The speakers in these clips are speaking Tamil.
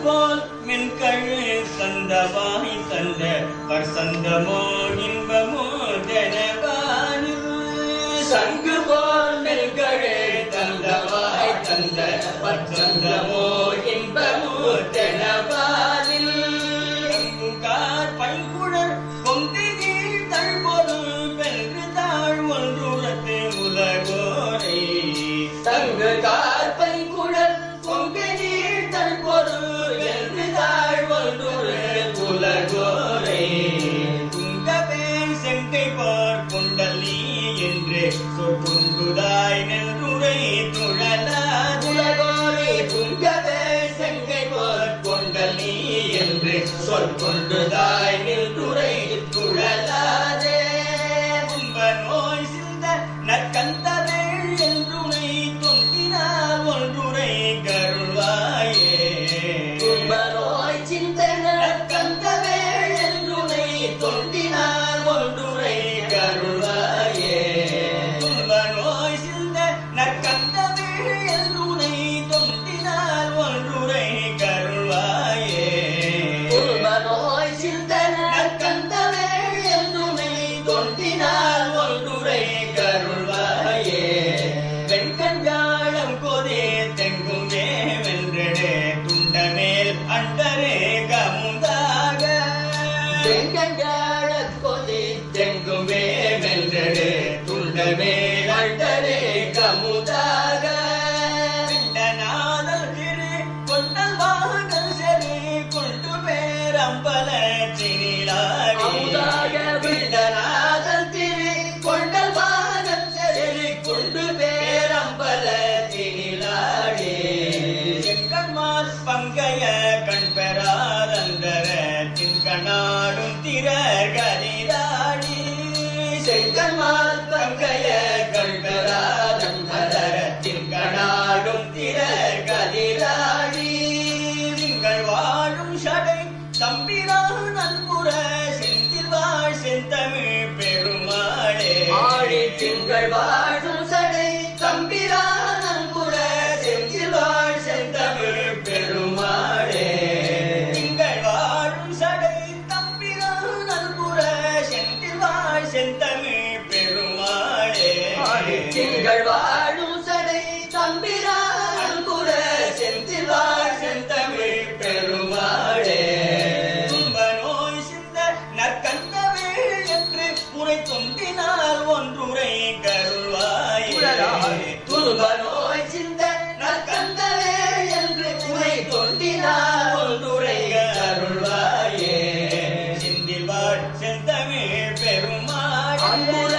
போல் மின்கழு சந்தவாய் தந்த பர்சந்தமோ இன்பமோ தெனவானில் சங்கு போல் மின்கழு தந்தவாய் தந்த பர்சந்தமோ இன்பமோ தெனவானில் கார் பைங்குழல் கொங்கு கீழ் தழ்பொரு வென்று தாழ் ஒன்றுரத்து உலகோரை தங்கு கார் பைங்குழல் கொங்கு நீர் தழ்பொரு வென்று தாழ் ஒன்றுரத்து உலகோரை துங்கவே செங்கை போர் கொண்டலி என்று சொற்குண்டுதாய் நெல்லுரை துழலாதுலகோரை துங்கவே செங்கை போர் கொண்டலி என்று சொற்கொண்டுதாய் நெல்லுரை துழலாதே துன்ப நோய் சிந்த நற்கந்தவேள் என்றுனை தொண்டினால் ஒன்றுரை கருள்வாயே துன்ப நோய் சிந்த நற்கந்தவேள் என்றுனை தொண்டினால் ஒன்றுரை கருள்வாயே துன்ப நோய் சிந்த நற்கந்தவேள் என்றுனை தொண்டினால் ஒன்றுரை கருள்வாயே துன்ப நோய் சிந்த நற்கந்தவேள் என்றுனை தொண்டினால் ஒன்றுரை கருள்வாயே வெண்கஞ்சாளம் கொதே தெங்கும் வென்றடே துண்டமேல் அண்டரே கமுதாக வெண்கஞ்சாள கொதே தெங்கும் வென்றடே துண்டமேல் அண்டரே கமுதாக பிண்டநாதல் திரு கொண்டல் வாகல் செறி கொண்டு பேரம்பல தினிலாடி பிண்டநாதல் திரு கொண்டல் வாகல் செறி கொண்டு பேரம்பல தினிலாடி செங்கன்மால் பங்கைய கண்பெறாதந்தர தின்கணாடும் திரகதிராடி செங்கன்மால் பங்கைய கண்பெறாதந்தர தின்கணாடும் திரகதிராடி திங்கள் வாழும் சடை தம்பிரான் அன்புற செந்தில் வாழ் செந்தமிழ் பெருமாளே ஆடி திங்கள் வாழும் சடை தம்பிரான் அன்புற செந்தில் வாழ் செந்தமிழ் பெருமாளே திங்கள் வாழும் சடை தம்பிரான் அன்புற செந்தில் வாழ் செந்தமிழ் பெருமாளே திங்கள் வாழும் சடை தம்பிரான் அன்புற செந்தில் வாழ் செந்தமிழ் பெருமாளே துன்ப நோய் சிந்த நற்கந்தவேள் என்று முறை தொண்டினால் ஒன்றுரை கருள்வாயே துன்ப நோய் சிந்த நற்கந்தவேள் என்று முறை தொண்டினால் ஒன்றுரை கருள்வாயே செந்தில் வாழ் செந்தமிழ் பெருமாள் அன்புற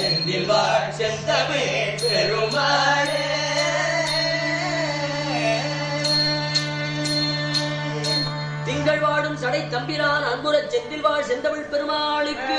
செந்தில் வாழ் செந்தமிழ் பெருமாளே திங்கள் வாடும் சடை தம்பிரான் அன்புற செந்தில் வாழ் செந்தமிழ் பெருமாளுக்கு